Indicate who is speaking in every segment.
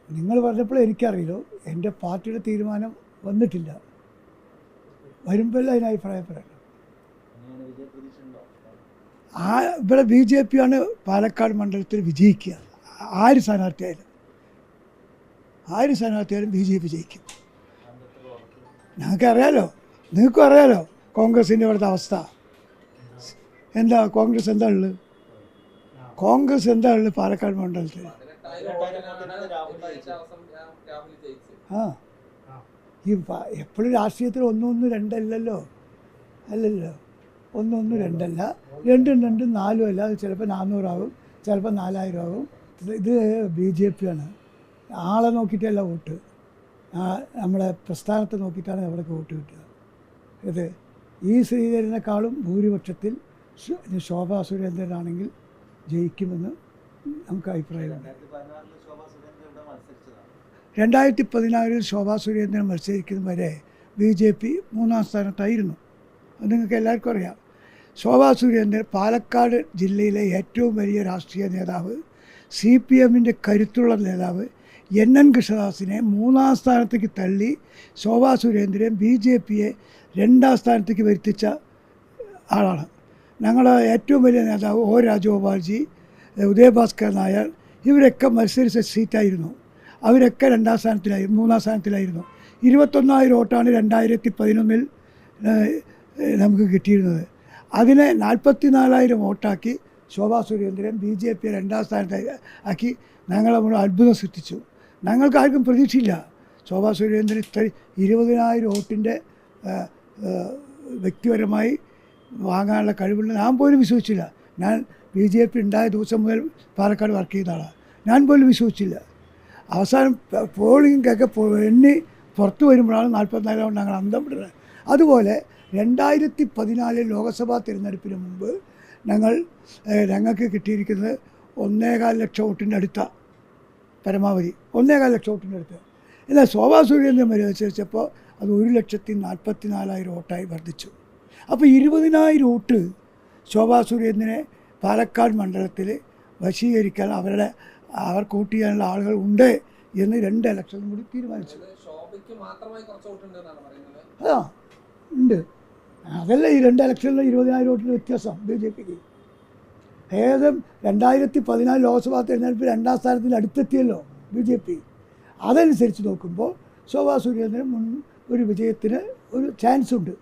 Speaker 1: നിങ്ങൾ പറഞ്ഞപ്പോൾ എനിക്കറിയില്ലോ, എൻ്റെ പാർട്ടിയുടെ തീരുമാനം വന്നിട്ടില്ല. വരുമ്പോഴല്ല അതിന് അഭിപ്രായപ്പെടണം. ഇവിടെ BJP ആണ് പാലക്കാട് മണ്ഡലത്തിൽ വിജയിക്കുക. ആര് സ്ഥാനാർത്ഥിയായാലും BJP ജയിക്കും. ഞങ്ങൾക്കറിയാലോ, നിങ്ങൾക്കും അറിയാലോ കോൺഗ്രസിൻ്റെ ഇവിടുത്തെ അവസ്ഥ എന്താ. കോൺഗ്രസ് എന്താ ഉള്ളത് പാലക്കാട് മണ്ഡലത്തിൽ? ആ, ഈ എപ്പോഴും രാഷ്ട്രീയത്തിൽ 1-1-2 അല്ലല്ലോ. 1-1-2 2-2 4 അല്ല. അത് ചിലപ്പോൾ 400 ആകും, ചിലപ്പോൾ 4000 ആകും. ഇത് BJP ആണ്. ആളെ നോക്കിയിട്ടല്ല വോട്ട്, നമ്മുടെ പ്രസ്ഥാനത്തെ നോക്കിയിട്ടാണ് അവിടേക്ക് വോട്ട് കിട്ടുക. ഇത് ഈ ശ്രീധരനേക്കാളും ഭൂരിപക്ഷത്തിൽ ശോഭാ സുരേന്ദ്രനാണെങ്കിൽ ജയിക്കുമെന്ന് നമുക്ക് അഭിപ്രായമുണ്ട്. 2014 ശോഭാ സുരേന്ദ്രൻ മത്സരിക്കുന്ന വരെ BJP 3-ാം സ്ഥാനത്തായിരുന്നു. അത് നിങ്ങൾക്ക് എല്ലാവർക്കും അറിയാം. ശോഭാ സുരേന്ദ്രൻ പാലക്കാട് ജില്ലയിലെ ഏറ്റവും വലിയ രാഷ്ട്രീയ നേതാവ്, CPMൻ്റെ കരുത്തുള്ള നേതാവ് NN കൃഷ്ണദാസിനെ 3-ാം സ്ഥാനത്തേക്ക് തള്ളി ശോഭാ സുരേന്ദ്രൻ BJPയെ 2-ാം സ്ഥാനത്തേക്ക് വരുത്തിച്ച ആളാണ്. ഞങ്ങളുടെ ഏറ്റവും വലിയ നേതാവ് O രാജഗോപാൽജി, ഉദയഭാസ്കർ നായർ, ഇവരൊക്കെ മത്സരിച്ച സീറ്റായിരുന്നു. അവരൊക്കെ 2-ാം സ്ഥാനത്തിലായിരുന്നു, 3-ാം സ്ഥാനത്തിലായിരുന്നു. 21,000 വോട്ടാണ് 2011 നമുക്ക് കിട്ടിയിരുന്നത്. അതിനെ 44,000 വോട്ടാക്കി ശോഭാ സുരേന്ദ്രൻ BJPയെ 2-ാം സ്ഥാനത്താക്കി ഞങ്ങളെ മുഴുവൻ അത്ഭുതം സൃഷ്ടിച്ചു. ഞങ്ങൾക്ക് ആർക്കും പ്രതീക്ഷയില്ല ശോഭാ സുരേന്ദ്രൻ ഇത്ര 20,000 വോട്ടിൻ്റെ വ്യക്തിപരമായി വാങ്ങാനുള്ള കഴിവുള്ള ഞാൻ പോലും വിശ്വസിച്ചില്ല. ഞാൻ BJP ഉണ്ടായ ദിവസം മുതൽ പാലക്കാട് വർക്ക് ചെയ്ത ആളാണ്. ഞാൻ പോലും വിശ്വസിച്ചില്ല. അവസാനം പോളിംഗൊക്കെ എണ്ണി പുറത്തു വരുമ്പോഴാണ് 44,000 ഞങ്ങൾ അന്തം വിടുന്നത്. അതുപോലെ 2014 ലോക്സഭാ തിരഞ്ഞെടുപ്പിന് മുമ്പ് ഞങ്ങൾക്ക് കിട്ടിയിരിക്കുന്നത് 1.25 ലക്ഷം വോട്ടിൻ്റെ അടുത്ത പരമാവധി 1.25 ലക്ഷം വോട്ടിൻ്റെ അടുത്ത്. എന്നാൽ ശോഭാ സുരേന്ദ്രൻ മത്സരിച്ചപ്പോൾ അത് 1,44,000 വോട്ടായി വർദ്ധിച്ചു. അപ്പോൾ 20,000 വോട്ട് ശോഭാ സുരേന്ദ്രനെ പാലക്കാട് മണ്ഡലത്തിൽ വശീകരിക്കാൻ അവർക്ക് വോട്ട് ചെയ്യാനുള്ള ആളുകൾ ഉണ്ട് എന്ന് 2 ഇലക്ഷനും കൂടി തീരുമാനിച്ചു. ആ ഉണ്ട്. അതല്ല ഈ 2 ഇലക്ഷനിലും 20,000 വോട്ടിൻ്റെ വ്യത്യാസം BJPക്ക്. ഏകദേശം 2014 ലോക്സഭാ തിരഞ്ഞെടുപ്പിൽ 2-ാം സ്ഥാനത്തിന് അടുത്തെത്തിയല്ലോ BJP. അതനുസരിച്ച് നോക്കുമ്പോൾ ശോഭാ സുരേന്ദ്രൻ ഒരു വിജയത്തിന് ഒരു ചാൻസ് ഉണ്ട്.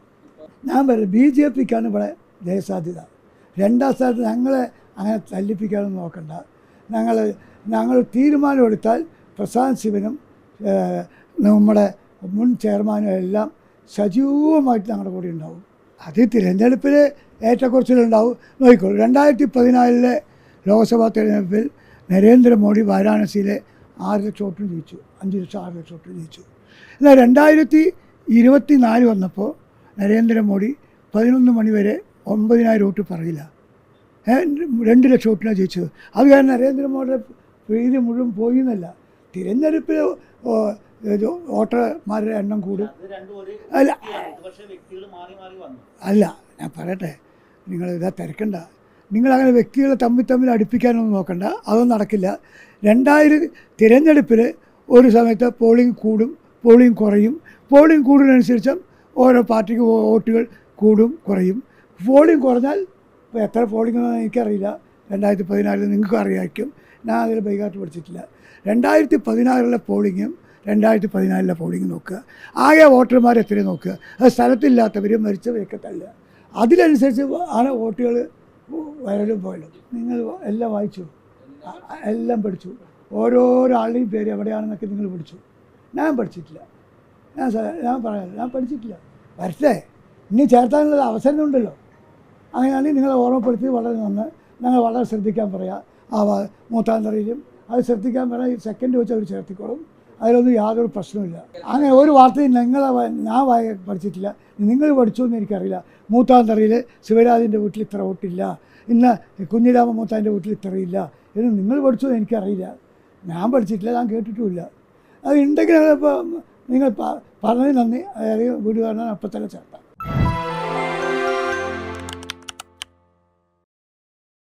Speaker 1: ഞാൻ പറയുന്നത് BJPക്കാണ് ഇവിടെ ജയസാധ്യത. 2-ാം സ്ഥാനത്ത് ഞങ്ങളെ അങ്ങനെ തല്ലിപ്പിക്കാനൊന്നും നോക്കണ്ട. ഞങ്ങൾ തീരുമാനമെടുത്താൽ പ്രശാന്ത് ശിവനും നമ്മുടെ മുൻ ചെയർമാനും എല്ലാം സജീവമായിട്ട് ഞങ്ങളുടെ കൂടെ ഉണ്ടാവും. അത് തിരഞ്ഞെടുപ്പിൽ ഏറ്റക്കുറച്ചിലുണ്ടാവും. നോക്കിക്കോളൂ, 2014 ലോക്സഭാ തിരഞ്ഞെടുപ്പിൽ നരേന്ദ്രമോദി വാരാണസിയിലെ 6 ലക്ഷം വോട്ടിന് ജയിച്ചു, 5 ലക്ഷം 6 ലക്ഷം വോട്ടിന് ജയിച്ചു. എന്നാൽ 2024 വന്നപ്പോൾ നരേന്ദ്രമോദി 11 മണി വരെ 9,000 വോട്ട് പറയില്ല, 2 ലക്ഷം വോട്ടിനാണ് ജയിച്ചത്. അത് കാരണം നരേന്ദ്രമോദിയുടെ പ്രീതി മുഴുവൻ പോയി എന്നല്ല, തിരഞ്ഞെടുപ്പിൽ വോട്ടർമാരുടെ എണ്ണം കൂടും. അല്ല ഞാൻ പറയട്ടെ, നിങ്ങൾ ഇതാ തിരക്കണ്ട. നിങ്ങളങ്ങനെ വ്യക്തികളെ തമ്മിൽ അടുപ്പിക്കാനൊന്നും നോക്കണ്ട, അതൊന്നും നടക്കില്ല. 2000 തിരഞ്ഞെടുപ്പിൽ ഒരു സമയത്ത് പോളിംഗ് കൂടും, പോളിംഗ് കുറയും. പോളിംഗ് കൂടുന്നതനുസരിച്ച് ഓരോ പാർട്ടിക്ക് വോട്ടുകൾ കൂടും കുറയും. പോളിംഗ് കുറഞ്ഞാൽ ഇപ്പോൾ എത്ര പോളിംഗ് എന്ന് എനിക്കറിയില്ല, 2014 നിങ്ങൾക്ക് അറിയാമായിരിക്കും, ഞാൻ അതിൽ ബൈകാട്ട് പഠിച്ചിട്ടില്ല. 2016 പോളിങ്ങും 2014 പോളിംഗ് നോക്കുക, ആകെ വോട്ടർമാർ എത്രയും നോക്കുക, അത് സ്ഥലത്തില്ലാത്തവരും മരിച്ചവരൊക്കെ തള്ളുക. അതിനനുസരിച്ച് ആണ് വോട്ടുകൾ വരലും പോയല്ലോ. നിങ്ങൾ എല്ലാം വായിച്ചു, എല്ലാം പഠിച്ചു, ഓരോരാളുടെയും പേര് എവിടെയാണെന്നൊക്കെ നിങ്ങൾ പഠിച്ചു. ഞാൻ പഠിച്ചിട്ടില്ല, ഞാൻ പഠിച്ചിട്ടില്ല. വരട്ടെ, ഇനി ചേർത്താനുള്ള അവസരം ഉണ്ടല്ലോ. അങ്ങനെയാണെങ്കിൽ നിങ്ങളെ ഓർമ്മപ്പെടുത്തി വളരെ നന്ന്. ഞങ്ങൾ വളരെ ശ്രദ്ധിക്കാൻ പറയാം. ആ മൂത്താന്തറയിലും അത് ശ്രദ്ധിക്കാൻ പറയാം. സെക്കൻഡ് വെച്ച് അവർ ചേർത്തിക്കോളും, അതിലൊന്നും യാതൊരു പ്രശ്നവുമില്ല. അങ്ങനെ ഒരു വാർത്തയും ഞാൻ പഠിച്ചിട്ടില്ല. നിങ്ങൾ പഠിച്ചോ എന്ന് എനിക്കറിയില്ല. മൂത്താന്തറയിൽ ശിവരാജിൻ്റെ വീട്ടിൽ ഇത്ര വോട്ടില്ല, ഇന്ന് കുഞ്ഞിരാമ മൂത്താൻ്റെ വീട്ടിൽ ഇത്രയില്ല എന്ന് നിങ്ങൾ പഠിച്ചോ എന്ന് എനിക്കറിയില്ല. ഞാൻ പഠിച്ചിട്ടില്ല, ഞാൻ കേട്ടിട്ടുമില്ല. അത് ഉണ്ടെങ്കിൽ ഇപ്പോൾ നിങ്ങൾ പറഞ്ഞതിന് നന്ദി. അതായത് വീട് കാണാൻ അപ്പം തന്നെ ചേർത്താം.